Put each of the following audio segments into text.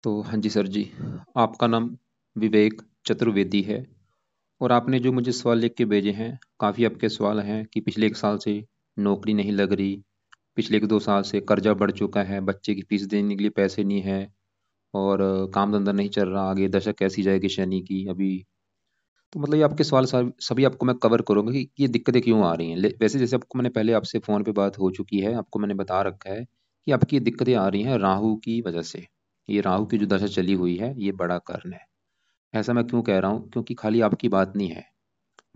तो हाँ जी सर जी, आपका नाम विवेक चतुर्वेदी है और आपने जो मुझे सवाल लिख के भेजे हैं, काफ़ी आपके सवाल हैं कि पिछले 1 साल से नौकरी नहीं लग रही, पिछले 1-2 साल से कर्जा बढ़ चुका है, बच्चे की फीस देने के लिए पैसे नहीं है और काम धंधा नहीं चल रहा, आगे दशा कैसी जाएगी शनि की अभी। तो मतलब ये आपके सवाल सभी आपको मैं कवर करूँगा कि ये दिक्कतें क्यों आ रही हैं। वैसे जैसे आपको मैंने पहले आपसे फ़ोन पे बात हो चुकी है, आपको मैंने बता रखा है कि आपकी ये दिक्कतें आ रही हैं राहु की वजह से। ये राहु की जो दशा चली हुई है, ये बड़ा कारण है। ऐसा मैं क्यों कह रहा हूँ? क्योंकि खाली आपकी बात नहीं है।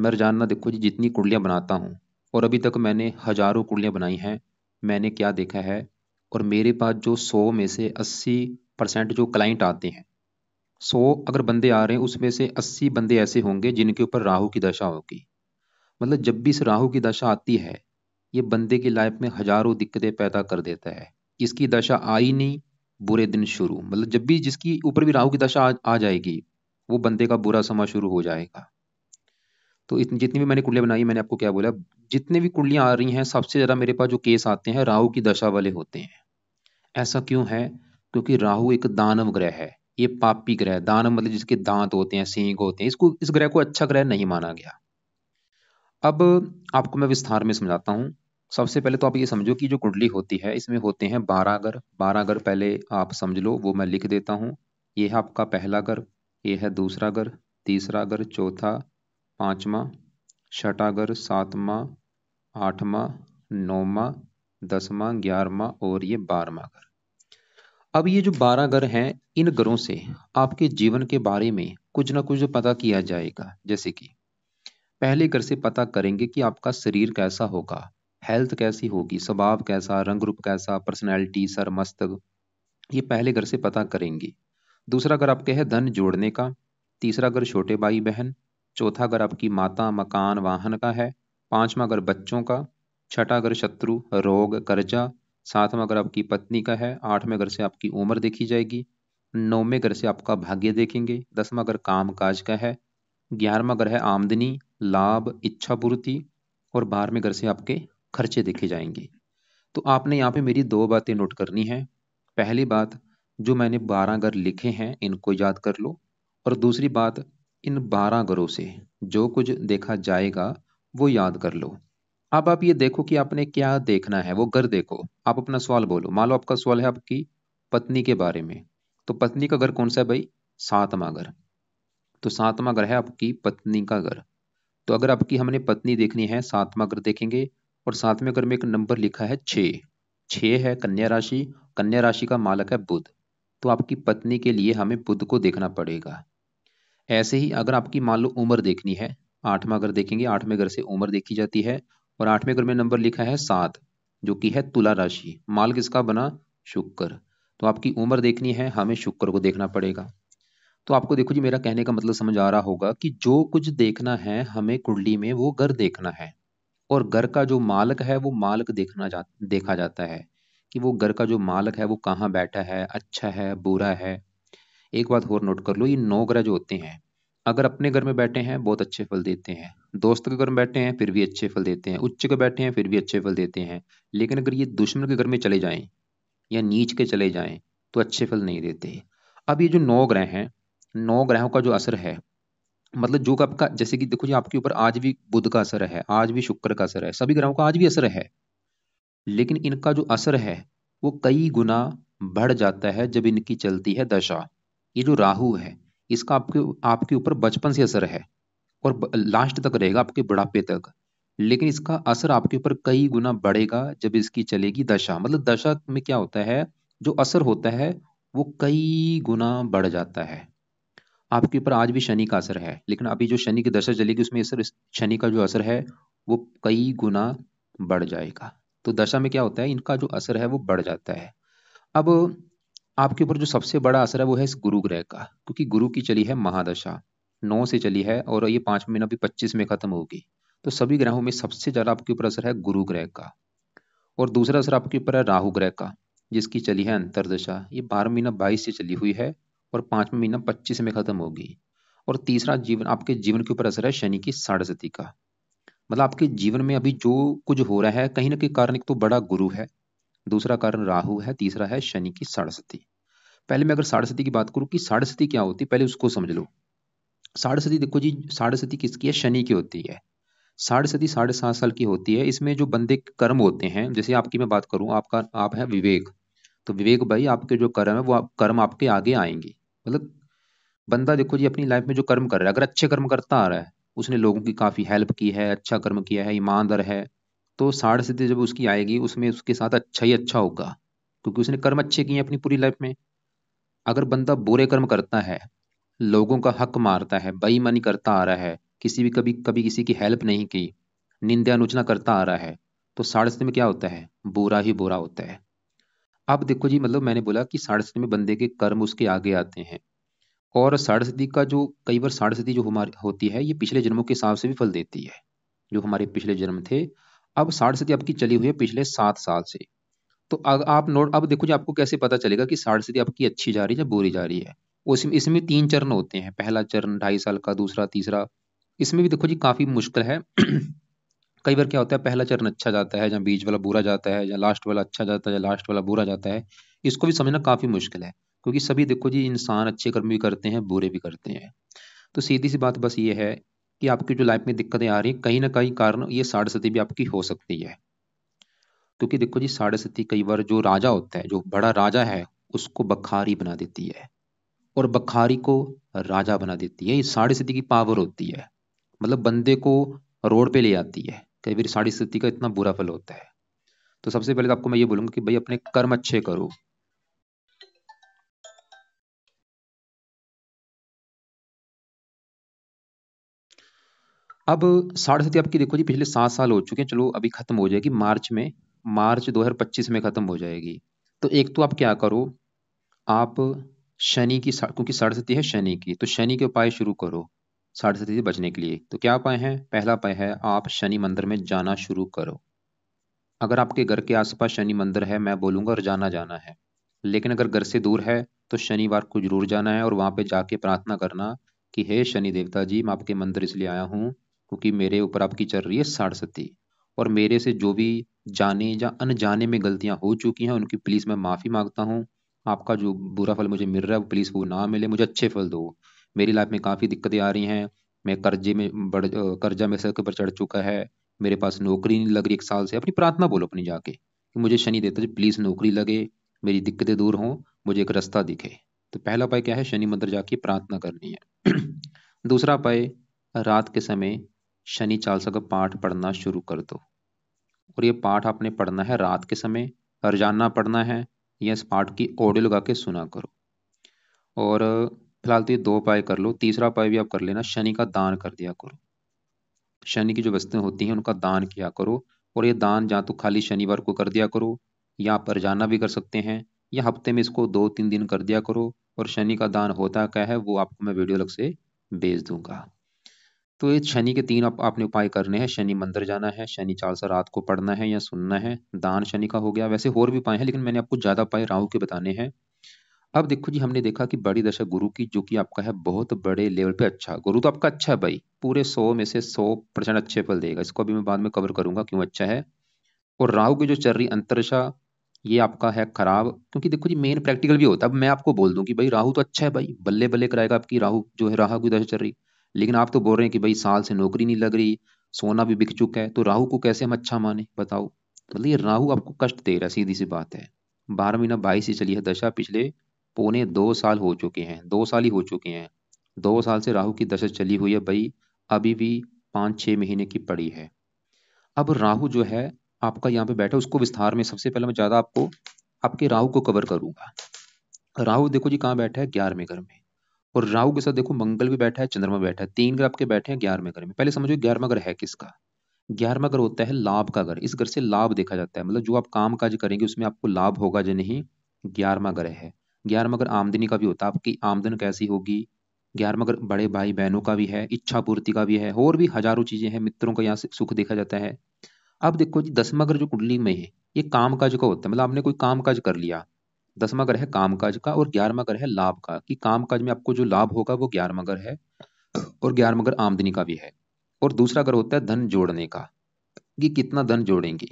मैं रोज़ाना देखो जी जितनी कुंडलियाँ बनाता हूँ और अभी तक मैंने हज़ारों कुंडलियाँ बनाई हैं। मैंने क्या देखा है और मेरे पास जो 100 में से 80% जो क्लाइंट आते हैं, 100 अगर बंदे आ रहे हैं उसमें से 80 बंदे ऐसे होंगे जिनके ऊपर राहु की दशा होगी। मतलब जब भी इस राहु की दशा आती है, ये बंदे की लाइफ में हज़ारों दिक्कतें पैदा कर देता है। इसकी दशा आई नहीं, बुरे दिन शुरू। मतलब जब भी जिसकी ऊपर भी राहु की दशा आ जाएगी, वो बंदे का बुरा समय शुरू हो जाएगा। तो जितनी भी मैंने कुंडलियाँ बनाई, मैंने आपको क्या बोला, जितनी भी कुंडलियाँ आ रही हैं, सबसे ज़्यादा मेरे पास जो केस आते हैं, राहु की दशा वाले होते हैं। ऐसा क्यों है? क्योंकि राहु एक दानव ग्रह है। ये पापी ग्रह है। दानव मतलब जिसके दांत होते हैं, सींग होते हैं। इस ग्रह को अच्छा ग्रह नहीं माना गया। अब आपको मैं विस्तार में समझाता हूँ। सबसे पहले तो आप ये समझो कि जो कुंडली होती है, इसमें होते हैं 12 घर। 12 घर पहले आप समझ लो, वो मैं लिख देता हूँ। ये है आपका पहला घर, ये है दूसरा घर, तीसरा घर, चौथा, पांचवा, छठा घर, सातवां, आठवां, नौवां, 10वां, 11वां और ये 12वां घर। अब ये जो 12 घर हैं, इन घरों से आपके जीवन के बारे में कुछ ना कुछ पता किया जाएगा। जैसे कि पहले घर से पता करेंगे कि आपका शरीर कैसा होगा, हेल्थ कैसी होगी, स्वभाव कैसा, रंग रूप कैसा, पर्सनैलिटी, सर मस्तक, ये पहले घर से पता करेंगे। दूसरा घर आपके है धन जोड़ने का। तीसरा घर छोटे भाई बहन। चौथा घर आपकी माता, मकान, वाहन का है। पांचवा घर बच्चों का। छठा घर शत्रु, रोग, कर्जा। सातवां घर आपकी पत्नी का है। आठवें घर से आपकी उम्र देखी जाएगी। नौवें घर से आपका भाग्य देखेंगे। 10वां घर काम काज का है। 11वां घर है आमदनी, लाभ, इच्छा पूर्ति। और 12वें घर से आपके खर्चे देखे जाएंगे। तो आपने यहाँ पे मेरी दो बातें नोट करनी है। पहली बात, जो मैंने 12 घर लिखे हैं इनको याद कर लो। और दूसरी बात, इन 12 घरों से जो कुछ देखा जाएगा वो याद कर लो। अब आप ये देखो कि आपने क्या देखना है, वो घर देखो। आप अपना सवाल बोलो। मान लो आपका सवाल है आपकी पत्नी के बारे में। तो पत्नी का घर कौन सा है भाई? सातवां घर। तो सातवां घर है आपकी पत्नी का घर। तो अगर आपकी हमने पत्नी देखनी है, सातवां घर देखेंगे। और सातवें घर में एक नंबर लिखा है 6। 6 है कन्या राशि। कन्या राशि का मालक है बुध। तो आपकी पत्नी के लिए हमें बुध को देखना पड़ेगा। ऐसे ही अगर आपकी मान लो उम्र देखनी है, आठवां घर देखेंगे। आठवें घर से उम्र देखी जाती है। और आठवें घर में नंबर लिखा है 7, जो कि है तुला राशि। माल किसका बना? शुक्र। तो आपकी उम्र देखनी है, हमें शुक्र को देखना पड़ेगा। तो आपको देखो जी, मेरा कहने का मतलब समझ आ रहा होगा कि जो कुछ देखना है हमें कुंडली में, वो घर देखना है। और घर का जो मालक है वो मालक देखा जाता है कि वो घर का जो मालक है वो कहाँ बैठा है, अच्छा है, बुरा है। एक बात और नोट कर लो, ये 9 ग्रह जो होते हैं, अगर अपने घर में बैठे हैं बहुत अच्छे फल देते हैं, दोस्त के घर में बैठे हैं फिर भी अच्छे फल देते हैं, उच्च के बैठे हैं फिर भी अच्छे फल देते हैं। लेकिन अगर ये दुश्मन के घर में चले जाएं या नीच के चले जाएं तो अच्छे फल नहीं देते। अब ये जो 9 ग्रह हैं, 9 ग्रहों का जो असर है, मतलब जो आपका, जैसे कि देखो जी, आपके ऊपर आज भी बुध का असर है, आज भी शुक्र का असर है, सभी ग्रहों का आज भी असर है। लेकिन इनका जो असर है वो कई गुना बढ़ जाता है जब इनकी चलती है दशा। ये जो राहु है, इसका आपके आपके ऊपर बचपन से असर है और लास्ट तक रहेगा, आपके बुढ़ापे तक। लेकिन इसका असर आपके ऊपर कई गुना बढ़ेगा जब इसकी चलेगी दशा। मतलब दशा में क्या होता है, जो असर होता है वो कई गुना बढ़ जाता है। आपके ऊपर आज भी शनि का असर है, लेकिन अभी जो शनि की दशा चलेगी उसमें असर, शनि का जो असर है वो कई गुना बढ़ जाएगा। तो दशा में क्या होता है, इनका जो असर है वो बढ़ जाता है। अब आपके ऊपर जो सबसे बड़ा असर है वो है इस गुरु ग्रह का, क्योंकि गुरु की चली है महादशा, 9 से चली है और ये 5 महीना भी 25 में खत्म होगी। तो सभी ग्रहों में सबसे ज्यादा आपके ऊपर असर है गुरु ग्रह का। और दूसरा असर आपके ऊपर है राहु ग्रह का, जिसकी चली है अंतरदशा, ये 12 महीना 22 से चली हुई है और 5वां महीना 25 में खत्म होगी। और तीसरा जीवन, आपके जीवन के ऊपर असर है शनि की साढ़ेसती का। मतलब आपके जीवन में अभी जो कुछ हो रहा है, कहीं ना कहीं कारण एक तो बड़ा गुरु है, दूसरा कारण राहु है, तीसरा है शनि की साढ़ेसती। पहले मैं अगर साढ़े सती की बात करूँ कि साढ़े सती क्या होती है, पहले उसको समझ लो। साढ़े सती देखो जी, साढ़े सती किसकी है? शनि की होती है। साढ़े सती 7.5 साल की होती है। इसमें जो बंदे के कर्म होते हैं, जैसे आपकी मैं बात करूं, आपका आप है विवेक। तो विवेक भाई, आपके जो कर्म है वो कर्म आपके आगे आएंगे। मतलब बंदा देखो जी अपनी लाइफ में जो कर्म कर रहा है, अगर अच्छे कर्म करता आ रहा है, उसने लोगों की काफी हेल्प की है, अच्छा कर्म किया है, ईमानदार है, तो साढ़े सती जब उसकी आएगी उसमें उसके साथ अच्छा ही अच्छा होगा, क्योंकि उसने कर्म अच्छे किए हैं अपनी पूरी लाइफ में। अगर बंदा बुरे कर्म करता है, लोगों का हक मारता है, बेईमानी करता आ रहा है, किसी भी कभी कभी किसी की हेल्प नहीं की, निंदा अनुचना करता आ रहा है, तो साढ़े सती में क्या होता है? बुरा ही बुरा होता है। अब देखो जी, मतलब मैंने बोला कि साढ़े सती में बंदे के कर्म उसके आगे आते हैं। और साढ़े सती का जो कई बार साढ़े सती जो हमारी होती है, ये पिछले जन्मों के हिसाब से भी फल देती है, जो हमारे पिछले जन्म थे। अब साढ़े सती आपकी चली हुई है पिछले 7 साल से। तो आप नोट, अब देखो जी आपको कैसे पता चलेगा कि साढ़े सती आपकी अच्छी जा रही है या बुरी जा रही है? उसमें इसमें 3 चरण होते हैं, पहला चरण 2.5 साल का, दूसरा, तीसरा। इसमें भी देखो जी काफी मुश्किल है। कई बार क्या होता है, पहला चरण अच्छा जाता है, या बीच वाला बुरा जाता है, या लास्ट वाला अच्छा जाता है, या लास्ट वाला बुरा जाता है। इसको भी समझना काफी मुश्किल है, क्योंकि सभी देखो जी इंसान अच्छे कर्म भी करते हैं, बुरे भी करते हैं। तो सीधी सी बात बस ये है कि आपकी जो लाइफ में दिक्कतें आ रही हैं, कहीं ना कहीं कारण ये साढ़े सती भी आपकी हो सकती है। क्योंकि देखो जी साढ़े सती कई बार जो राजा होता है, जो बड़ा राजा है, उसको बखारी बना देती है, और बखारी को राजा बना देती है। ये साढ़े सती की पावर होती है, मतलब बंदे को रोड पे ले आती है। कई बार साढ़े सती का इतना बुरा फल होता है। तो सबसे पहले तो आपको मैं ये बोलूंगा कि भाई अपने कर्म अच्छे करो। अब साढ़े सती आपकी देखो जी पिछले 7 साल हो चुके हैं, चलो अभी खत्म हो जाएगी मार्च में, मार्च 2025 में खत्म हो जाएगी। तो एक तो आप क्या करो, आप शनि की क्योंकि साढ़े सती है शनि की, तो शनि के उपाय शुरू करो साढ़े सती से बचने के लिए। तो क्या उपाय है? पहला उपाय है आप शनि मंदिर में जाना शुरू करो। अगर आपके घर के आसपास शनि मंदिर है, मैं बोलूंगा रोजाना जाना है। लेकिन अगर घर से दूर है, तो शनिवार को जरूर जाना है, और वहां पे जाके प्रार्थना करना कि हे शनि देवता जी, मैं आपके मंदिर इसलिए आया हूँ क्योंकि मेरे ऊपर आपकी चल रही है साढ़े सती, और मेरे से जो भी जाने या अनजाने में गलतियां हो चुकी हैं उनकी प्लीज मैं माफी मांगता हूँ। आपका जो बुरा फल मुझे मिल रहा है वो प्लीज वो ना मिले, मुझे अच्छे फल दो। मेरी लाइफ में काफी दिक्कतें आ रही हैं, मैं कर्जे में कर्जा मेरे सर के ऊपर चढ़ चुका है, मेरे पास नौकरी नहीं लग रही 1 साल से। अपनी प्रार्थना बोलो अपनी जाके कि मुझे शनि देवता जी प्लीज नौकरी लगे, मेरी दिक्कतें दूर हों, मुझे एक रास्ता दिखे। तो पहला उपाय क्या है? शनि मंदिर जाके प्रार्थना करनी है। दूसरा उपाय, रात के समय शनि चालीसा का पाठ पढ़ना शुरू कर दो। और ये पाठ आपने पढ़ना है रात के समय, रोजाना पढ़ना है, या इस पाठ की ऑडियो लगा के सुना करो। और फिलहाल तो ये 2 उपाय कर लो, तीसरा उपाय भी आप कर लेना, शनि का दान कर दिया करो। शनि की जो वस्तुएं होती हैं उनका दान किया करो। और ये दान या तो खाली शनिवार को कर दिया करो, या आप रोजाना भी कर सकते हैं, या हफ्ते में इसको 2-3 दिन कर दिया करो। और शनि का दान होता क्या है वो आपको मैं वीडियो अलग से भेज दूंगा। तो ये शनि के 3 आपने उपाय करने हैं, शनि मंदिर जाना है, शनि चालीसा रात को पढ़ना है या सुनना है, दान शनि का हो गया। वैसे और भी उपाय हैं, लेकिन मैंने आपको ज्यादा उपाय राहु के बताने हैं। अब देखो जी, हमने देखा कि बड़ी दशा गुरु की, जो कि आपका है बहुत बड़े लेवल पे अच्छा, गुरु तो आपका अच्छा है भाई, पूरे 100 में से 100% अच्छे फल देगा। इसको अभी मैं बाद में कवर करूंगा क्यों अच्छा है। और राहु की जो चल रही अंतरदशा, ये आपका है खराब, क्योंकि देखो जी मेन प्रैक्टिकल भी होता है। अब मैं आपको बोल दूं कि भाई राहु तो अच्छा है भाई, बल्ले बल्ले कराएगा आपकी, राहु जो है राहु की दशा चल रही, लेकिन आप तो बोल रहे हैं कि भाई साल से नौकरी नहीं लग रही, सोना भी बिक चुका है, तो राहु को कैसे हम अच्छा माने बताओ? मतलब ये राहु आपको कष्ट दे रहा है, सीधी सी बात है। 12 महीना 22 ही चली है दशा, पिछले पौने 2 साल हो चुके हैं, 2 साल ही हो चुके हैं। 2 साल से राहु की दशा चली हुई है भाई, अभी भी 5-6 महीने की पड़ी है। अब राहु जो है आपका यहाँ पे बैठा है, उसको विस्तार में सबसे पहले मैं ज्यादा आपको आपके राहु को कवर करूंगा। राहु देखो जी कहाँ बैठा है? 11वें घर में। और राहु के साथ देखो मंगल भी बैठा है, चंद्रमा बैठा है, 3 ग्रह आपके बैठे हैं 11वें घर में। पहले समझो 11वां घर है किसका? 11वां घर होता है लाभ का घर, इस घर से लाभ देखा जाता है, मतलब जो आप काम काज करेंगे उसमें आपको लाभ होगा या नहीं, 11वां घर है। 11वां घर आमदनी का भी होता है, आपकी आमदन कैसी होगी। 11वां घर बड़े भाई बहनों का भी है, इच्छा पूर्ति का भी है, और भी हजारों चीजें हैं, मित्रों का यहाँ से सुख देखा जाता है। अब देखो जी 10वां घर जो कुंडली में है, ये काम काज का होता है, मतलब आपने कोई काम काज कर लिया। 10वां घर है काम काज का, और 11वां घर है लाभ का, कि काम काज में आपको जो लाभ होगा वो 11वां घर है। और 11वां घर आमदनी का भी है। और दूसरा घर होता है धन जोड़ने का, कि कितना धन जोड़ेंगे।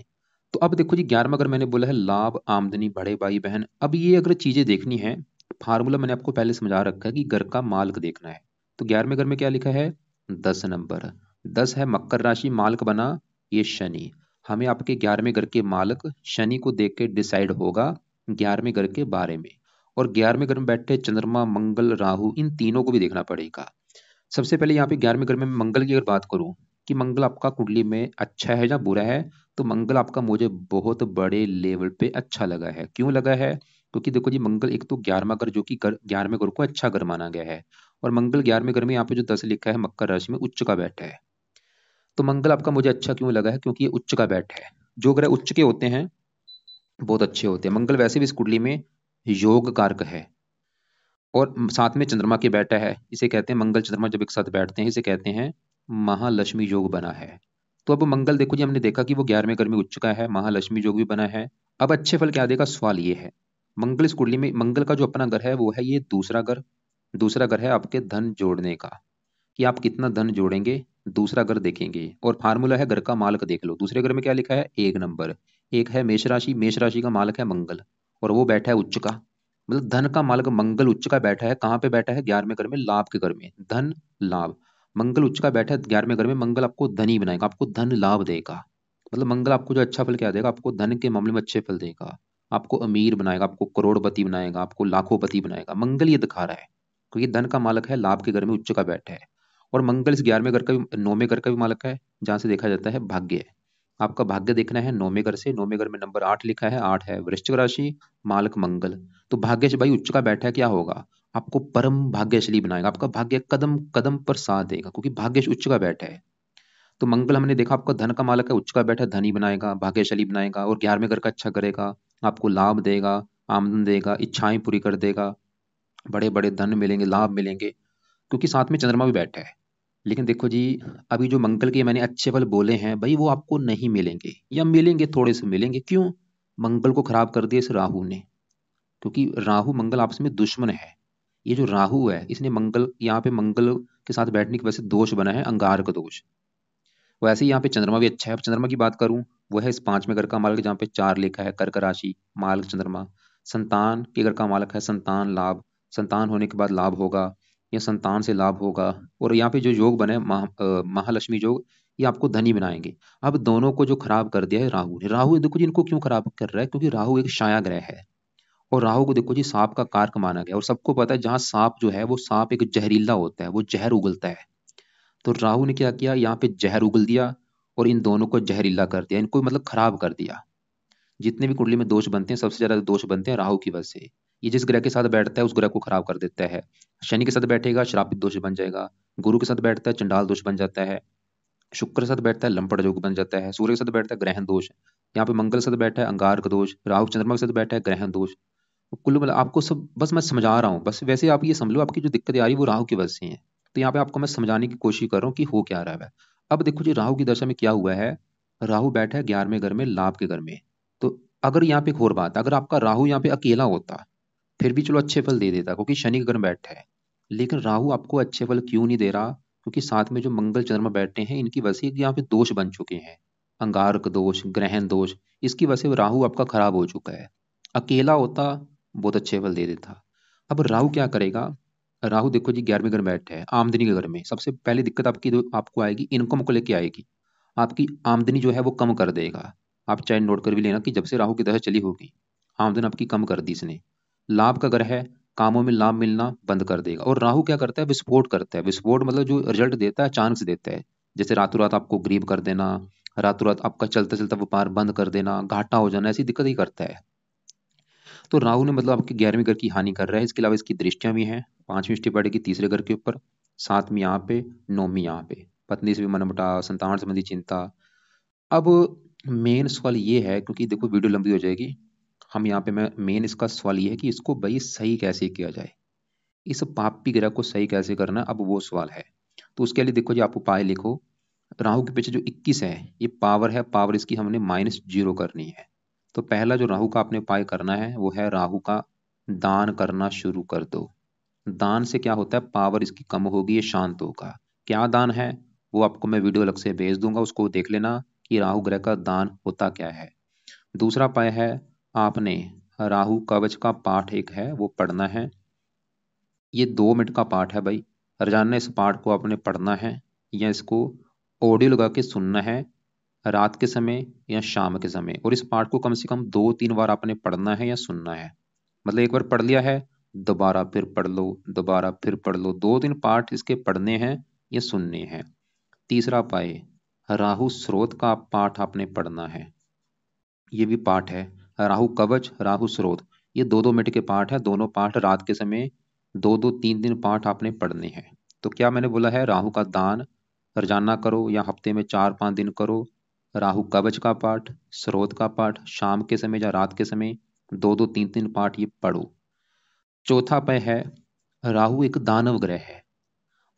तो अब देखो जी 11वां घर मैंने बोला है लाभ, आमदनी, बड़े भाई बहन। अब ये अगर चीजें देखनी है, फार्मूला मैंने आपको पहले समझा रखा है कि घर का माल्क देखना है। तो 11वें घर में क्या लिखा है? 10 नंबर। 10 है मकर राशि, माल्क बना ये शनि। हमें आपके 11वें घर के माल्क शनि को देख के डिसाइड होगा 11वें घर के बारे में। और 11वें घर में बैठे चंद्रमा, मंगल, राहु, इन तीनों को भी देखना पड़ेगा। सबसे पहले यहाँ पे 11वें घर में मंगल की अगर बात करूं कि मंगल आपका कुंडली में अच्छा है या बुरा है, तो मंगल आपका मुझे बहुत बड़े लेवल पे अच्छा लगा है। क्यों लगा है? क्योंकि देखो जी, मंगल एक तो 11वां घर, जो कि 11वें घर को अच्छा घर माना गया है। और मंगल 11वें घर में यहाँ पे जो 10 लिखा है मकर राशि में उच्च का बैठा है। तो मंगल आपका मुझे अच्छा क्यों लगा है? क्योंकि ये उच्च का बैठ है। जो ग्रह उच्च के होते हैं बहुत अच्छे होते हैं। मंगल वैसे भी इस कुंडली में योग कारक है। और साथ में चंद्रमा की बैठा है, इसे कहते हैं मंगल चंद्रमा जब एक साथ बैठते हैं इसे कहते हैं महालक्ष्मी योग बना है। तो अब मंगल देखो जी, हमने देखा कि वो 11वें घर में उच्च का है, महालक्ष्मी योग भी बना है। अब अच्छे फल क्या देगा? सवाल ये है, मंगल इस कुंडली में, मंगल का जो अपना घर है वो है ये दूसरा घर। दूसरा घर है आपके धन जोड़ने का, कि आप कितना धन जोड़ेंगे, दूसरा घर देखेंगे। और फार्मूला है घर का मालक देख लो। दूसरे घर में क्या लिखा है? 1 नंबर। एक है मेष राशि, मेष राशि का मालक है मंगल, और वो बैठा है उच्च का। मतलब धन का मालक मंगल उच्च का बैठा है। कहाँ पे बैठा है? 11वें घर में, लाभ के घर में, धन लाभ। मंगल उच्च का बैठा है 11वें घर में, मंगल आपको धनी बनाएगा, आपको धन लाभ देगा। मतलब मंगल आपको जो अच्छा फल क्या देगा? आपको धन के मामले में अच्छे फल देगा, आपको अमीर बनाएगा, आपको करोड़पति बनाएगा, आपको लाखोंपति बनाएगा। मंगल ये दिखा रहा है, क्योंकि धन का मालक है, लाभ के घर में उच्च का बैठा है। और मंगल इस 11वें घर का भी, 9वें घर का भी मालक है, जहां से देखा जाता है भाग्य। आपका भाग्य देखना है 9वें घर से। 9वें घर में नंबर 8 लिखा है, 8 है वृश्चिक राशि, मालक मंगल। तो भाग्य से भाई उच्च का बैठा है, क्या होगा? आपको परम भाग्यशाली बनाएगा, आपका भाग्य कदम कदम पर साथ देगा, क्योंकि भाग्य से उच्च का बैठा है। तो मंगल हमने देखा आपका धन का मालक है, उच्च का बैठा है, धनी बनाएगा, भाग्यशाली बनाएगा। और 11वें घर का अच्छा करेगा, आपको लाभ देगा, आमदन देगा, इच्छाएं पूरी कर देगा, बड़े बड़े धन मिलेंगे, लाभ मिलेंगे। क्योंकि साथ में चंद्रमा भी बैठा है। लेकिन देखो जी, अभी जो मंगल के मैंने अच्छे फल बोले हैं भाई, वो आपको नहीं मिलेंगे, या मिलेंगे थोड़े से मिलेंगे। क्यों? मंगल को खराब कर दिया इस राहु ने। क्योंकि राहु मंगल आपस में दुश्मन है। ये जो राहु है इसने मंगल, यहाँ पे मंगल के साथ बैठने की वजह से दोष बना है, अंगारक दोष। वैसे ही यहाँ पे चंद्रमा भी अच्छा है। अब चंद्रमा की बात करूं, वो है इस 5वें घर का मालक, जहाँ पे 4 लिखा है, कर्क राशि, मालक चंद्रमा। संतान के घर का मालक है, संतान लाभ, संतान होने के बाद लाभ होगा, या संतान से लाभ होगा। और यहाँ पे जो योग बने महालक्ष्मी योग, ये आपको धनी बनाएंगे। अब दोनों को जो खराब कर दिया है राहु ने। राहु देखो जी, इनको क्यों खराब कर रहा है? क्योंकि राहु एक छाया ग्रह है। और राहु को देखो जी, सांप का कारक माना गया। और सबको पता है जहां सांप जो है वो सांप एक जहरीला होता है, वो जहर उगलता है। तो राहु ने क्या किया? यहाँ पे जहर उगल दिया, और इन दोनों को जहरीला कर दिया, इनको मतलब खराब कर दिया। जितने भी कुंडली में दोष बनते हैं, सबसे ज्यादा दोष बनते हैं राहु की वजह से। ये जिस ग्रह के साथ बैठता है उस ग्रह को खराब कर देता है। शनि के साथ बैठेगा, श्रापित दोष बन जाएगा। गुरु के साथ बैठता है, चंडाल दोष बन जाता है। शुक्र के साथ बैठता है, लंपट योग बन जाता है। सूर्य के साथ बैठता है, ग्रहण दोष। यहाँ पे मंगल के साथ बैठा है, अंगारक दोष। राहु चंद्रमा के साथ बैठा है, ग्रहण दोष। तो कुल मिला आपको सब, बस मैं समझा रहा हूँ बस। वैसे आप ये समझ लो, आपकी जो दिक्कतें आ रही है वो राहु की वजह से है। तो यहाँ पे आपको मैं समझाने की कोशिश कर रहा हूँ कि हो क्या रहा है। अब देखो जी, राहु की दशा में क्या हुआ है। राहु बैठा है 11वें घर में, लाभ के घर में। तो अगर यहाँ पे एक और बात है, अगर आपका राहु यहाँ पे अकेला होता फिर भी चलो अच्छे फल दे देता, क्योंकि शनि के घर में बैठा है। लेकिन राहु आपको अच्छे फल क्यों नहीं दे रहा? क्योंकि साथ में जो मंगल चंद्रमा बैठे हैं, इनकी वजह से यहाँ पे दोष बन चुके हैं, अंगारक दोष, ग्रहण दोष। इसकी वजह से राहु आपका खराब हो चुका है। अकेला होता बहुत अच्छे फल दे देता। अब राहु क्या करेगा? राहु देखो जी, 11वें घर में बैठा है, आमदनी के घर में। सबसे पहली दिक्कत आपकी जो आपको आएगी, इनकम को लेके आएगी। आपकी आमदनी जो है वो कम कर देगा। आप चाहे नोट कर भी लेना कि जब से राहु की दशा चली होगी, आमदन आपकी कम कर दी इसने। लाभ का घर है, कामों में लाभ मिलना बंद कर देगा। और राहु क्या करता है? विस्फोट करता है। विस्फोट मतलब जो रिजल्ट देता है अचानक से देता है। जैसे रातों रात आपको गरीब कर देना, रातों रात आपका चलता चलता व्यापार बंद कर देना, घाटा हो जाना, ऐसी दिक्कत ही करता है। तो राहु ने मतलब आपके 11वें घर की हानि कर रहा है। इसके अलावा इसकी दृष्टियां भी हैं। 5वीं दृष्टि पड़ेगी तीसरे घर के ऊपर, 7वीं यहाँ पे, 9वीं यहाँ पे। पत्नी से भी मनमुटाव, संतान संबंधी चिंता। अब मेन सवाल ये है, क्योंकि देखो वीडियो लंबी हो जाएगी, हम यहाँ पे, मैं मेन इसका सवाल ये है कि इसको भाई सही कैसे किया जाए, इस पापी ग्रह को सही कैसे करना, अब वो सवाल है। तो उसके लिए देखो जी, आप उपाय लिखो। राहु के पीछे जो 21 है, ये पावर है, पावर इसकी हमने -0 करनी है। तो पहला जो राहु का आपने उपाय करना है वो है, राहु का दान करना शुरू कर दो। दान से क्या होता है? पावर इसकी कम होगी, ये शांत होगा। क्या दान है? वो आपको मैं वीडियो अलग से भेज दूंगा, उसको देख लेना कि राहु ग्रह का दान होता क्या है। दूसरा उपाय है, आपने राहु कवच का पाठ एक है वो पढ़ना है। ये 2 मिनट का पाठ है भाई। रोजाना इस पाठ को आपने पढ़ना है या इसको ऑडियो लगा के सुनना है, रात के समय या शाम के समय। और इस पाठ को कम से कम 2-3 बार आपने पढ़ना है या सुनना है। मतलब एक बार पढ़ लिया है, दोबारा फिर पढ़ लो, दोबारा फिर पढ़ लो, 2 दिन पाठ इसके पढ़ने हैं या सुनने हैं। तीसरा पाए, राहु स्रोत का पाठ आपने पढ़ना है। ये भी पाठ है, राहु कवच राहु स्रोत। ये 2-2 मिनट के पाठ है, दोनों पाठ रात के समय 2-2 3 दिन पाठ आपने पढ़ने हैं। तो क्या मैंने बोला है, राहु का दान रोजाना करो या हफ्ते में 4-5 दिन करो। राहु कवच का पाठ, स्रोत का पाठ शाम के समय या रात के समय 2-2 3-3 पाठ ये पढ़ो। चौथा पय है, राहु एक दानव ग्रह है।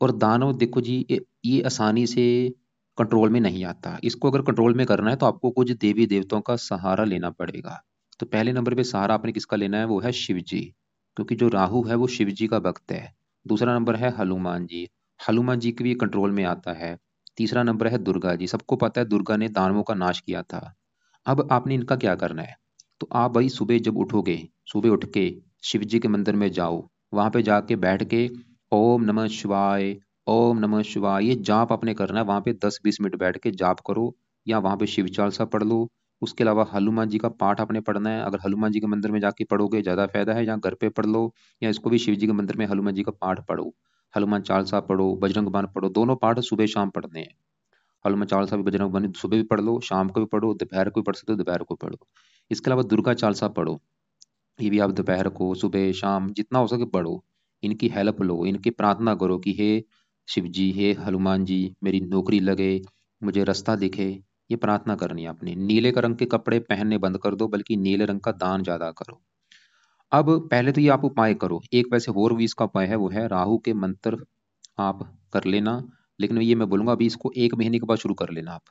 और दानव देखो जी, ये आसानी से कंट्रोल में नहीं आता। इसको अगर कंट्रोल में करना है तो आपको कुछ देवी देवताओं का सहारा लेना पड़ेगा। तो पहले नंबर पे सहारा आपने किसका लेना है, वो है शिव जी, क्योंकि जो राहु है वो शिव जी का भक्त है। दूसरा नंबर है हनुमान जी, हनुमान जी के भी कंट्रोल में आता है। तीसरा नंबर है दुर्गा जी, सबको पता है दुर्गा ने दानवों का नाश किया था। अब आपने इनका क्या करना है, तो आप भाई सुबह जब उठोगे, सुबह उठ के शिव जी के मंदिर में जाओ, वहां पे जाके बैठ के ओम नमः शिवाय, ओम नमः शिवाय ये जाप आपने करना है। वहां पे 10-20 मिनट बैठ के जाप करो या वहां पे शिव चालीसा पढ़ लो। उसके अलावा हनुमान जी का पाठ आपने पढ़ना है। अगर हनुमान जी के मंदिर में जाके पढ़ोगे ज्यादा फायदा है, या घर पे पढ़ लो, या इसको भी शिव जी के मंदिर में हनुमान जी का पाठ पढ़ो। हनुमान चालीसा पढ़ो, बजरंग बाण पढ़ो, दोनों पाठ सुबह शाम पढ़ने हैं। हनुमान चालीसा भी, बजरंग बाण सुबह भी पढ़ लो, शाम को भी पढ़ो, दोपहर को भी पढ़ सकते हो, दोपहर को पढ़ो। इसके अलावा दुर्गा चालीसा पढ़ो, ये भी आप दोपहर को सुबह शाम जितना हो सके पढ़ो। इनकी हेल्प लो, इनकी प्रार्थना करो कि हे शिव जी, हे हनुमान जी, मेरी नौकरी लगे, मुझे रास्ता दिखे। ये प्रार्थना करनी है आपने। नीले का रंग के कपड़े पहनने बंद कर दो, बल्कि नीले रंग का दान ज्यादा करो। अब पहले तो ये आप उपाय करो। एक वैसे और भी इसका उपाय है, वो है राहु के मंत्र आप कर लेना। लेकिन ये मैं बोलूंगा अभी इसको 1 महीने के बाद शुरू कर लेना आप।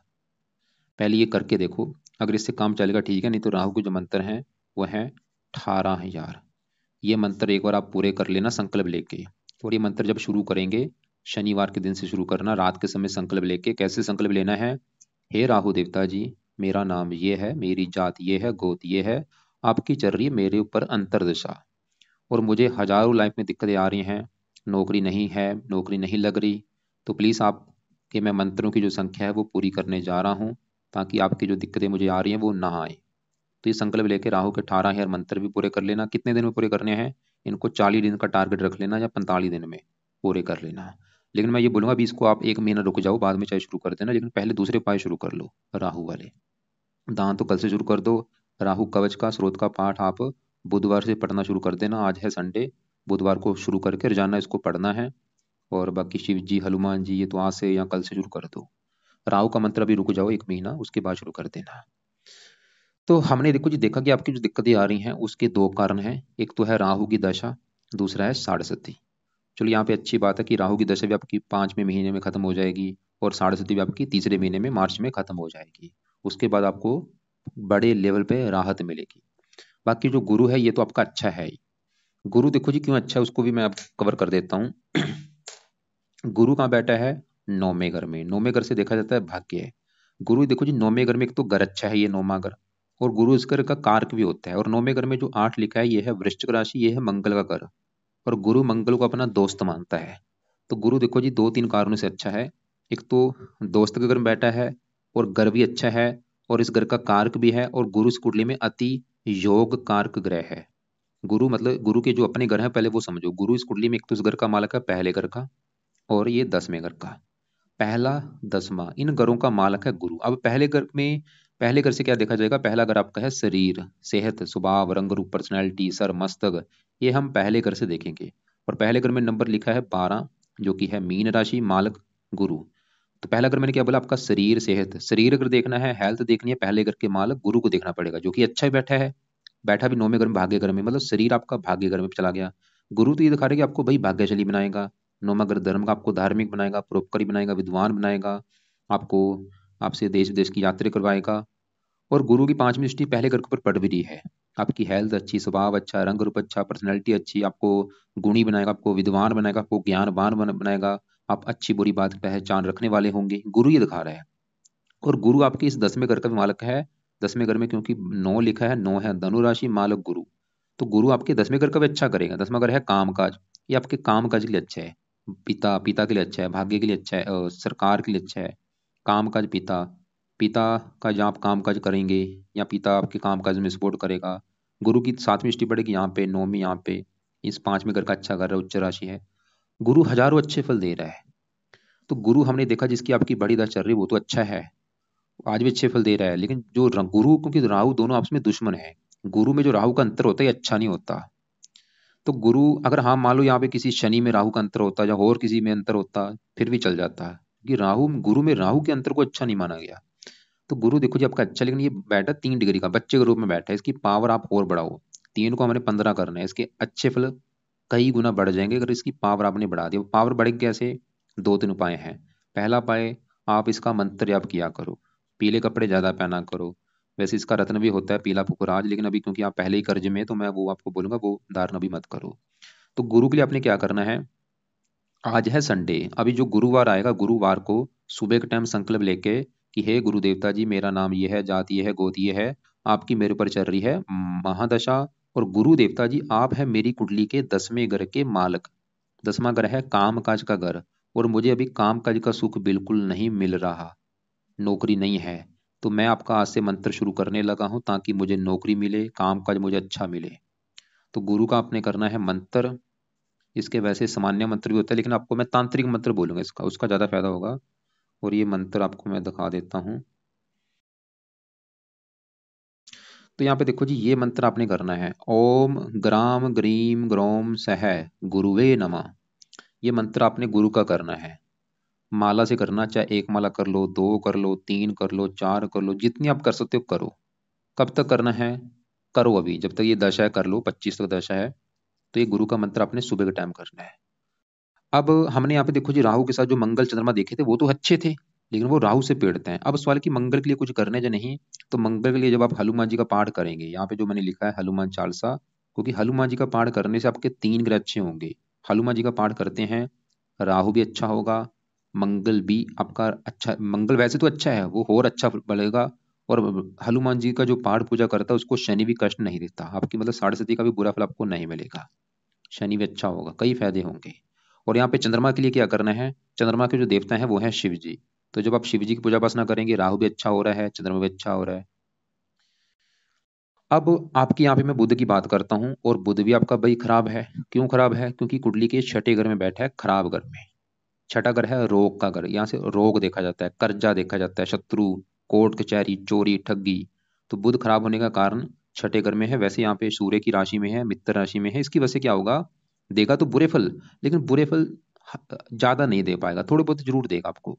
पहले ये करके देखो, अगर इससे काम चलेगा ठीक है, नहीं तो राहु के जो मंत्र हैं वो है 18,000। ये मंत्र एक बार आप पूरे कर लेना संकल्प लेके। और ये मंत्र जब शुरू करेंगे, शनिवार के दिन से शुरू करना, रात के समय संकल्प लेके। कैसे संकल्प लेना है, हे राहु देवता जी, मेरा नाम ये है, मेरी जात ये है, गोत ये है, आपकी चल रही है मेरे ऊपर अंतर्दशा, और मुझे हजारों लाइफ में दिक्कतें आ रही हैं, नौकरी नहीं है, नौकरी नहीं लग रही। तो प्लीज़ आपके मैं मंत्रों की जो संख्या है वो पूरी करने जा रहा हूँ, ताकि आपकी जो दिक्कतें मुझे आ रही हैं वो ना आए। तो ये संकल्प लेके राहु के 18,000 मंत्र भी पूरे कर लेना। कितने दिन में पूरे करने हैं, इनको 40 दिन का टारगेट रख लेना या 45 दिन में पूरे कर लेना। लेकिन मैं ये बोलूंगा अभी इसको आप 1 महीना रुक जाओ, बाद में चाहे शुरू कर देना, लेकिन पहले दूसरे उपाय शुरू कर लो राहु वाले। दान तो कल से शुरू कर दो। राहु कवच का स्रोत का पाठ आप बुधवार से पढ़ना शुरू कर देना। आज है संडे, बुधवार को शुरू करके रोजाना इसको पढ़ना है। और बाकी शिव जी हनुमान जी ये तो आज से या कल से शुरू कर दो। राहु का मंत्र अभी रुक जाओ 1 महीना, उसके बाद शुरू कर देना। तो हमने देखो जी देखा कि आपकी जो दिक्कतें आ रही हैं उसके 2 कारण हैं। एक तो है राहु की दशा, दूसरा है साढ़ेसती। चलो यहाँ पे अच्छी बात है कि राहु की दशा भी आपकी 5वें महीने में खत्म हो जाएगी, और साढ़ेसती भी आपकी तीसरे महीने में मार्च में खत्म हो जाएगी। उसके बाद आपको बड़े लेवल पे राहत मिलेगी। बाकी जो गुरु है ये तो आपका अच्छा है ही। गुरु देखो जी क्यों अच्छा है उसको भी मैं अब कवर कर देता हूँ। गुरु कहाँ बैठा है, 9वें घर में। 9वें घर से देखा जाता है भाग्य है। गुरु देखो जी 9वें घर में एक तो घर अच्छा है, ये 9वां घर, और गुरु इस घर का कारक भी होता है। और 9वें घर में जो 8 लिखा है ये है वृश्चिक राशि, ये है मंगल का घर, और गुरु मंगल को अपना दोस्त मानता है। तो गुरु देखो जी 2-3 कारणों से अच्छा है। एक तो दोस्त के घर में बैठा है, और घर भी अच्छा है, और इस घर का कारक भी है, और गुरु इस कुंडली में अति योग कारक ग्रह है। गुरु मतलब गुरु के जो अपने घर है पहले वो समझो। गुरु इस कुंडली में एक तो इस घर का मालक है पहले घर का, और ये 10वें घर का। पहला 10वां इन घरों का मालक है गुरु। अब पहले घर में, पहले घर से क्या देखा जाएगा, पहला घर आपका है शरीर, सेहत, स्वभाव, रंग रूप, पर्सनैलिटी, सर मस्तक, ये हम पहले घर से देखेंगे। और पहले घर में नंबर लिखा है 12, जो कि है मीन राशि, मालक गुरु। तो पहला घर मैंने क्या बोला, आपका शरीर सेहत। शरीर अगर देखना है, हेल्थ देखनी है, पहले घर के मालक गुरु को देखना पड़ेगा, जो कि अच्छा ही बैठा है। बैठा भी 9वें घर में, भाग्य घर में, मतलब शरीर आपका भाग्य घर में चला गया। गुरु तो ये दिखा रहा है कि आपको भाई भाग्यशाली बनाएगा। 9वां घर धर्म का आपको धार्मिक बनाएगा, परोपकारी बनाएगा, विद्वान बनाएगा, आपको आपसे देश विदेश की यात्रा करवाएगा। और गुरु की 5वीं दृष्टि पहले घर के ऊपर पड़ भी रही है। आपकी हेल्थ अच्छी, स्वभाव अच्छा, रंग रूप अच्छा, पर्सनैलिटी अच्छी, आपको गुणी बनाएगा, आपको विद्वान बनाएगा, आपको ज्ञानवान बनाएगा। आप अच्छी बुरी बात की पहचान रखने वाले होंगे, गुरु ये दिखा रहा है। और गुरु आपके इस 10वें घर का भी मालक है। 10वें घर में क्योंकि 9 लिखा है, 9 है धनु राशि, मालक गुरु। तो गुरु आपके 10वें घर का भी अच्छा करेगा। 10वां घर है काम काज, ये आपके काम काज के लिए अच्छा है। पिता पिता के लिए अच्छा है, भाग्य के लिए अच्छा है, सरकार के लिए अच्छा है। काम काज पिता, पिता का जहाँ आप काम काज करेंगे या पिता आपके काम काज में सपोर्ट करेगा। गुरु की 7वीं दृष्टि पड़ेगी यहाँ पे, 9वीं यहाँ पे, इस 5वें घर का अच्छा घर है, उच्च राशि है। गुरु हजारों अच्छे फल दे रहा है। तो गुरु हमने देखा जिसकी आपकी बड़ी दशा चल रही है वो तो अच्छा है, आज भी अच्छे फल दे रहा है। लेकिन जो गुरु, क्योंकि राहु दोनों आपस में दुश्मन है, गुरु में जो राहु का अंतर होता है ये अच्छा नहीं होता। तो गुरु अगर हाँ मान लो यहाँ पे किसी शनि में राहु का अंतर होता या और किसी में अंतर होता फिर भी चल जाता है, कि राहु गुरु में राहु के अंतर को अच्छा नहीं माना गया। तो गुरु देखो जी आपका अच्छा, लेकिन ये बैठा 3 डिग्री का बच्चे के रूप में बैठा है, इसकी पावर आप और बढ़ाओ। 3 को हमने 15 करना है, इसके अच्छे फल कई गुना बढ़ जाएंगे अगर इसकी पावर आपने बढ़ा दी। पावर बढ़ेगी कैसे? 2-3 उपाय हैं। पहला उपाय, आप इसका मंत्र जाप किया करो, पीले कपड़े ज्यादा पहना करो। वैसे इसका रत्न भी होता है पीला पुखराज, लेकिन अभी क्योंकि आप पहले ही कर्ज में हैं, तो मैं वो आपको बोलूंगा वो धारण भी मत करो। तो गुरु के लिए आपने क्या करना है, आज है संडे, अभी जो गुरुवार आएगा गुरुवार को सुबह के टाइम संकल्प लेके कि हे गुरु देवता जी, मेरा नाम ये है, जाति ये है, गोत्र ये है, आपकी मेरे ऊपर चल रही है महादशा, और गुरु देवता जी आप है मेरी कुंडली के 10वें घर के मालक। 10वां घर है काम काज का घर, और मुझे अभी काम काज का सुख बिल्कुल नहीं मिल रहा, नौकरी नहीं है। तो मैं आपका आज से मंत्र शुरू करने लगा हूं ताकि मुझे नौकरी मिले, काम काज मुझे अच्छा मिले। तो गुरु का आपने करना है मंत्र। इसके वैसे सामान्य मंत्र भी होता है, लेकिन आपको मैं तांत्रिक मंत्र बोलूंगा इसका, उसका ज्यादा फायदा होगा। और ये मंत्र आपको मैं दिखा देता हूँ। तो यहाँ पे देखो जी, ये मंत्र आपने करना है, ओम ग्राम ग्रीम ग्रोम सह गुरुवे नमः। ये मंत्र आपने गुरु का करना है, माला से करना, चाहे एक माला कर लो, 2 कर लो, 3 कर लो, 4 कर लो, जितनी आप कर सकते हो करो। कब तक करना है? करो अभी जब तक ये दशा है कर लो, 25 तक दशा है। तो ये गुरु का मंत्र आपने सुबह के टाइम करना है। अब हमने यहाँ पे देखो जी, राहु के साथ जो मंगल चंद्रमा देखे थे वो तो अच्छे थे, लेकिन वो राहु से पीड़ित हैं। अब सवाल कि मंगल के लिए कुछ करने या नहीं। तो मंगल के लिए जब आप हनुमान जी का पाठ करेंगे, यहाँ पे जो मैंने लिखा है हनुमान चालीसा, क्योंकि हनुमान जी का पाठ करने से आपके 3 ग्रह अच्छे होंगे। हनुमान जी का पाठ करते हैं, राहु भी अच्छा होगा, मंगल भी आपका अच्छा, मंगल वैसे तो अच्छा है, वो और अच्छा बढ़ेगा। और हनुमान जी का जो पाठ पूजा करता है उसको शनि भी कष्ट नहीं देता, आपकी मतलब 6.5 का भी बुरा फल आपको नहीं मिलेगा, शनि भी अच्छा होगा, कई फायदे होंगे। और यहाँ पे चंद्रमा के लिए क्या करना है, चंद्रमा के जो देवता हैं वो है शिव जी। तो जब आप शिव जी की पूजा उपासना करेंगे, राहु भी अच्छा हो रहा है, चंद्रमा भी अच्छा हो रहा है। अब आपके यहाँ पे मैं बुध की बात करता हूँ, और बुध भी आपका भाई खराब है। क्यों खराब है? क्योंकि कुंडली के 6ठे घर में बैठा है, खराब घर में। 6ठा घर है रोग का घर, यहाँ से रोग देखा जाता है, कर्जा देखा जाता है, शत्रु, कोर्ट कचहरी, चोरी ठगी। तो बुध खराब होने का कारण 6ठे घर में है। वैसे यहाँ पे सूर्य की राशि में है, मित्र राशि में है, इसकी वजह से क्या होगा, देगा तो बुरे फल, लेकिन बुरे फल ज्यादा नहीं दे पाएगा, थोड़े बहुत जरूर देगा आपको।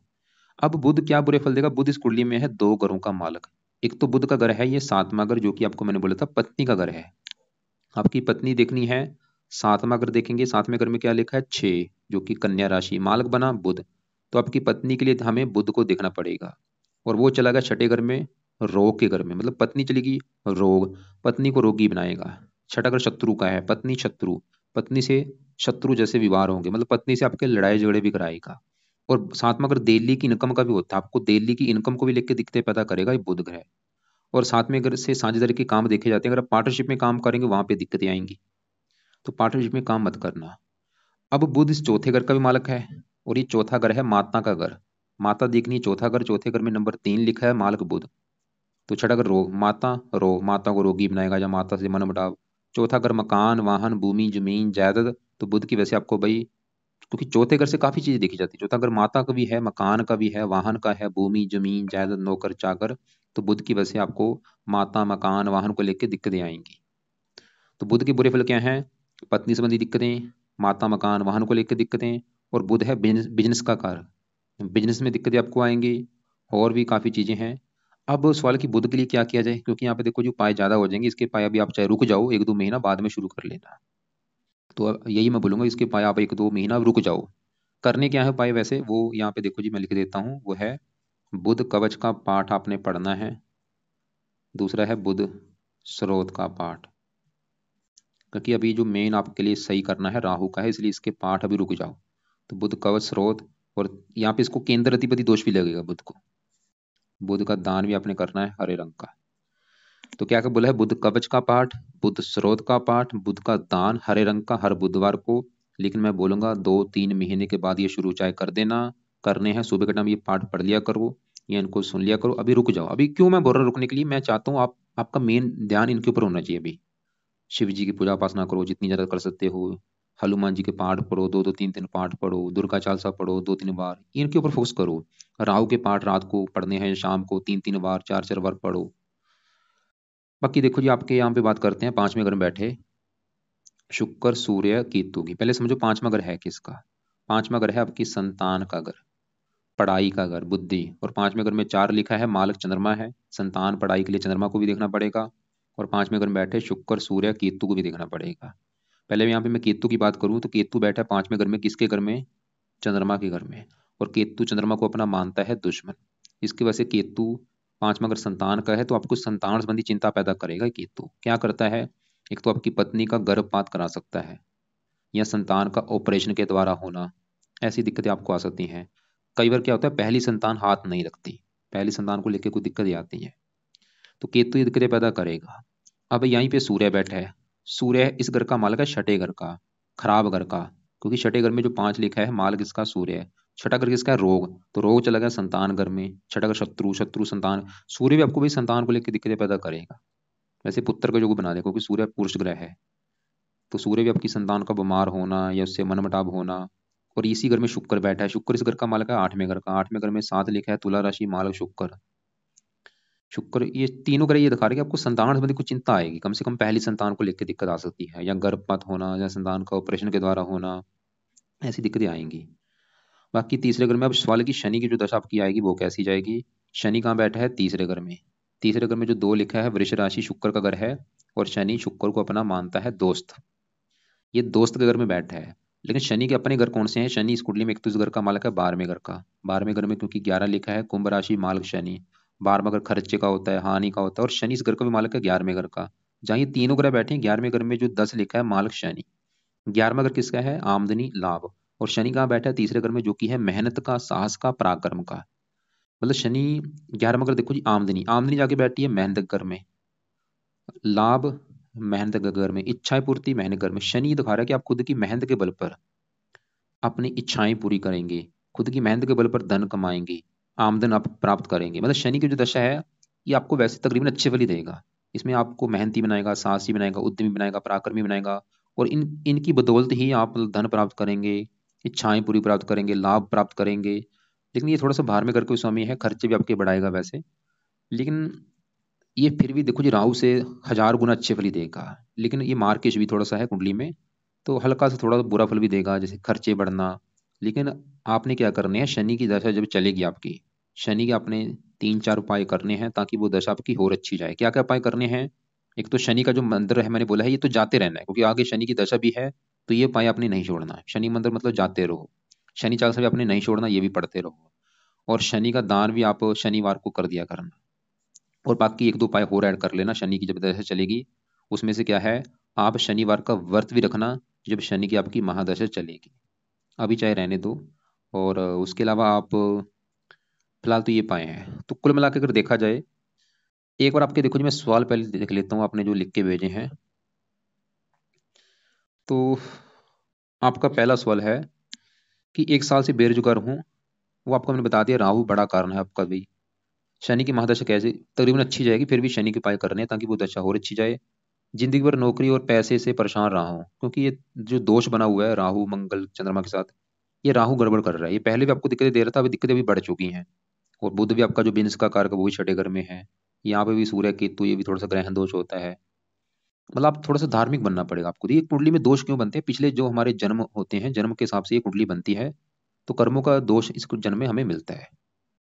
अब बुध क्या बुरे फल देगा, बुध इस कुंडली में है 2 घरों का मालक। एक तो बुध का घर है ये 7वां घर, जो कि आपको मैंने बोला था पत्नी का घर है, आपकी पत्नी देखनी है। 7वां घर देखेंगे, 7वें घर में क्या लिखा है 6, जो कि कन्या राशि, मालक बना बुध। तो आपकी पत्नी के लिए हमें बुध को देखना पड़ेगा। और वो चला गया 6ठे घर में, रोग के घर में, मतलब पत्नी चलेगी रोग, पत्नी को रोगी बनाएगा। 6ठा घर शत्रु का है, पत्नी शत्रु, पत्नी से शत्रु जैसे व्यवहार होंगे, मतलब पत्नी से आपके लड़ाई झगड़े भी कराएगा। और 7वां घर दिल्ली की इनकम का भी होता है, आपको दिल्ली की इनकम को भी लेकर दिखते पैदा करेगा ये बुध ग्रह। और 7वें घर से साझेदारी के काम देखे जाते हैं, अगर आप पार्टनरशिप में काम करेंगे वहां पे दिक्कतें आएंगी, तो पार्टनरशिप में काम मत करना। अब बुध इस चौथे घर का भी मालक है, और ये चौथा घर है माता का घर। माता देखनी है, चौथा घर, चौथे घर में नंबर 3 लिखा है, मालक बुध। तो 6ठा घर रोग, माता रोग, माता को रोगी बनाएगा या माता से मनमुटाव। चौथा घर मकान वाहन भूमि जमीन जायदाद। तो बुध की वजह से आपको भाई, क्योंकि चौथे घर से काफी चीजें देखी जाती है, चौथा घर माता का भी है, मकान का भी है, वाहन का है, भूमि जमीन जायदाद नौकर चाकर। तो बुध की वजह से आपको माता मकान वाहन को लेकर दिक्कतें आएंगी। तो बुध के बुरे फल क्या हैं, पत्नी संबंधी दिक्कतें, माता मकान वाहन को लेकर दिक्कतें। और बुध है बिजनेस का कार, बिजनेस में दिक्कतें आपको आएंगी। और भी काफी चीजें हैं। अब सवाल कि बुध के लिए क्या किया जाए, क्योंकि यहाँ पे देखो जो पाए ज्यादा हो जाएंगे, इसके पाए अभी आप चाहे रुक जाओ 1-2 महीना, बाद में शुरू कर लेना। तो अब यही मैं बोलूंगा, इसके पाए आप 1-2 महीना रुक जाओ। करने क्या है पाए वैसे, वो यहाँ पे देखो जी मैं लिख देता हूँ, वो है बुध कवच का पाठ आपने पढ़ना है। दूसरा है बुध स्रोत का पाठ, क्योंकि अभी जो मेन आपके लिए सही करना है राहु का है, इसलिए इसके पाठ अभी रुक जाओ। तो बुध कवच स्रोत, और यहाँ पे इसको केंद्र अधिपति दोष भी लगेगा बुध को। बुध का दान भी आपने करना है हरे रंग का। तो क्या क्या बोला है, बुध कवच का पाठ, बुध स्रोत का पाठ, बुध का दान हरे रंग का हर बुधवार को। लेकिन मैं बोलूंगा 2-3 महीने के बाद ये शुरू चाहे कर देना, करने हैं सुबह के टाइम ये पाठ पढ़ लिया करो या इनको सुन लिया करो। अभी रुक जाओ, अभी क्यों मैं बोल रहा हूँ रुकने के लिए, मैं चाहता हूँ आप आपका मेन ध्यान इनके ऊपर होना चाहिए अभी। शिव जी की पूजा उपासना करो जितनी ज्यादा कर सकते हो, हनुमान जी के पाठ पढ़ो, 2-2 3-3 पाठ पढ़ो, दुर्गा चालीसा पढ़ो 2-3 बार, इनके ऊपर फोकस करो। राहु के पाठ रात को पढ़ने हैं, शाम को 3-3 बार 4-4 बार पढ़ो। बाकी देखो जी, आपके यहाँ पे बात करते हैं पांचवें घर में बैठे शुक्र सूर्य केतु की। पहले समझो पांचवा घर है किसका। पांचवा घर है आपकी संतान का घर, पढ़ाई का घर, बुद्धि। और पांचवें घर में 4 लिखा है, मालक चंद्रमा है। संतान पढ़ाई के लिए चंद्रमा को भी देखना पड़ेगा। और पांचवें घर में बैठे शुक्र सूर्य केतु को भी देखना पड़ेगा। पहले यहाँ पे मैं केतु की बात करूं तो केतु बैठा है पांचवें घर में, किसके घर में, चंद्रमा के घर में। और केतु चंद्रमा को अपना मानता है दुश्मन। इसकी वजह से केतु पांचवा अगर संतान का है तो आपको संतान संबंधी चिंता पैदा करेगा। केतु क्या करता है, एक तो आपकी पत्नी का गर्भपात करा सकता है, या संतान का ऑपरेशन के द्वारा होना, ऐसी दिक्कतें आपको आ सकती हैं। कई बार क्या होता है, पहली संतान हाथ नहीं लगती, पहली संतान को लेकर कोई दिक्कत आती है, तो केतु ये दिक्कतें पैदा करेगा। अब यहीं पे सूर्य बैठा है। सूर्य इस घर का मालक है, छठे घर का, खराब घर का। क्योंकि छठे घर में जो 5 लिखा है, मालक इसका सूर्य है। छठा घर किसका है, रोग, तो रोग चला गया संतान घर में। छठा घर शत्रु, शत्रु संतान। सूर्य भी आपको भाई संतान को लेकर दिक्कतें पैदा करेगा। वैसे पुत्र का योग बना दे, क्योंकि सूर्य पुरुष ग्रह है। तो सूर्य भी आपकी संतान का बीमार होना या उससे मनमुटाव होना। और इसी घर में शुक्र बैठा है। शुक्र इस घर का मालक है, आठवें घर का। आठवें घर में 7 लिखा है, तुला राशि, मालक शुक्र। शुक्र ये तीनों ग्रह ये दिखा रहे हैं कि आपको संतान संबंधी कुछ चिंता आएगी, कम से कम पहली संतान को लेकर दिक्कत आ सकती है, या गर्भपात होना, या संतान का ऑपरेशन के द्वारा होना, ऐसी दिक्कतें आएंगी। बाकी तीसरे घर में अब सवाल है कि शनि की जो दशा आपकी आएगी वो कैसी जाएगी। शनि कहाँ बैठा है, तीसरे घर में। तीसरे घर में जो 2 लिखा है, वृष राशि शुक्र का घर है। और शनि शुक्र को अपना मानता है दोस्त, ये दोस्त के घर में बैठा है। लेकिन शनि के अपने घर कौन से हैं, शनि इस कुंडली में एक तो इस घर का मालक है 12वें घर का। 12वें घर में क्योंकि 11 लिखा है, कुंभ राशि, मालक शनि। 12वां घर खर्चे का होता है, हानि का होता है। और शनि इस घर का भी मालक है 11वें घर का। जहाँ ये तीनों ग्रह बैठे हैं, 11वें घर में जो 10 लिखा है, मालक शनि। 11वां घर किसका है, आमदनी लाभ। और शनि कहाँ बैठा है, तीसरे घर में, जो कि है मेहनत का, साहस का, पराक्रम का। मतलब शनि 11वां घर देखो जी, आमदनी, आमदनी जाके बैठी है मेहनत घर में। लाभ मेहनत के घर में, इच्छाएं पूर्ति मेहनत घर में। शनि दिखा रहा है कि आप खुद की मेहनत के बल पर अपनी इच्छाएं पूरी करेंगे, खुद की मेहनत के बल पर धन कमाएंगे, आमदन आप प्राप्त करेंगे। मतलब शनि की जो दशा है, ये आपको वैसे तकरीबन अच्छे फल ही देगा। इसमें आपको मेहनती बनाएगा, साहसी बनाएगा, उद्यमी बनाएगा, पराक्रमी बनाएगा। और इनकी बदौलत ही आप धन प्राप्त करेंगे, इच्छाएं पूरी प्राप्त करेंगे, लाभ प्राप्त करेंगे। लेकिन ये थोड़ा सा बाहर में करके स्वामी है, खर्चे भी आपके बढ़ाएगा वैसे। लेकिन ये फिर भी देखो जी, राहु से 1000 गुना अच्छे फल ही देगा। लेकिन ये मार्केश भी थोड़ा सा है कुंडली में, तो हल्का सा थोड़ा बुरा फल भी देगा, जैसे खर्चे बढ़ना। लेकिन आपने क्या करने हैं, शनि की दशा जब चलेगी आपकी, शनि के आपने 3-4 उपाय करने हैं ताकि वो दशा आपकी और अच्छी जाए। क्या क्या उपाय करने हैं, एक तो शनि का जो मंत्र है मैंने बोला है, ये तो जाते रहना है, क्योंकि आगे शनि की दशा भी है। तो ये उपाय आपने नहीं छोड़ना है। शनि मंत्र मतलब जाते रहो। शनि चालीसा भी आपने नहीं छोड़ना, ये भी पढ़ते रहो। और शनि का दान भी आप शनिवार को कर दिया करना। और बाकी 1-2 उपाय और ऐड कर लेना शनि की जब दशा चलेगी। उसमें से क्या है, आप शनिवार का व्रत भी रखना जब शनि की आपकी महादशा चलेगी। अभी चाहे रहने दो। और उसके अलावा आप फिलहाल तो ये पाए हैं। तो कुल मिला के अगर देखा जाए, एक बार आपके देखो जी, मैं सवाल पहले देख लेता हूँ आपने जो लिख के भेजे हैं। तो आपका पहला सवाल है कि 1 साल से बेरोजगार हूँ। वो आपको मैंने बता दिया, राहु बड़ा कारण है आपका भी। शनि की महादशा कैसे तकरीबन अच्छी जाएगी, फिर भी शनि के उपाय करने हैं ताकि वो दशा और अच्छी जाए। जिंदगी भर नौकरी और पैसे से परेशान रहा हूँ, क्योंकि ये जो दोष बना हुआ है राहु मंगल चंद्रमा के साथ, ये राहु गड़बड़ कर रहा है। ये पहले भी आपको दिक्कतें दे रहा था, अभी दिक्कतें भी बढ़ चुकी हैं। और बुध भी आपका जो बिन्स का कारक है, वो भी छठे घर में है। यहाँ पे भी सूर्य केतु, ये भी थोड़ा सा ग्रहण दोष होता है। मतलब आप थोड़ा सा धार्मिक बनना पड़ेगा आपको। ये कुंडली में दोष क्यों बनते हैं, पिछले जो हमारे जन्म होते हैं, जन्म के हिसाब से ये कुंडली बनती है। तो कर्मों का दोष इस जन्म में हमें मिलता है।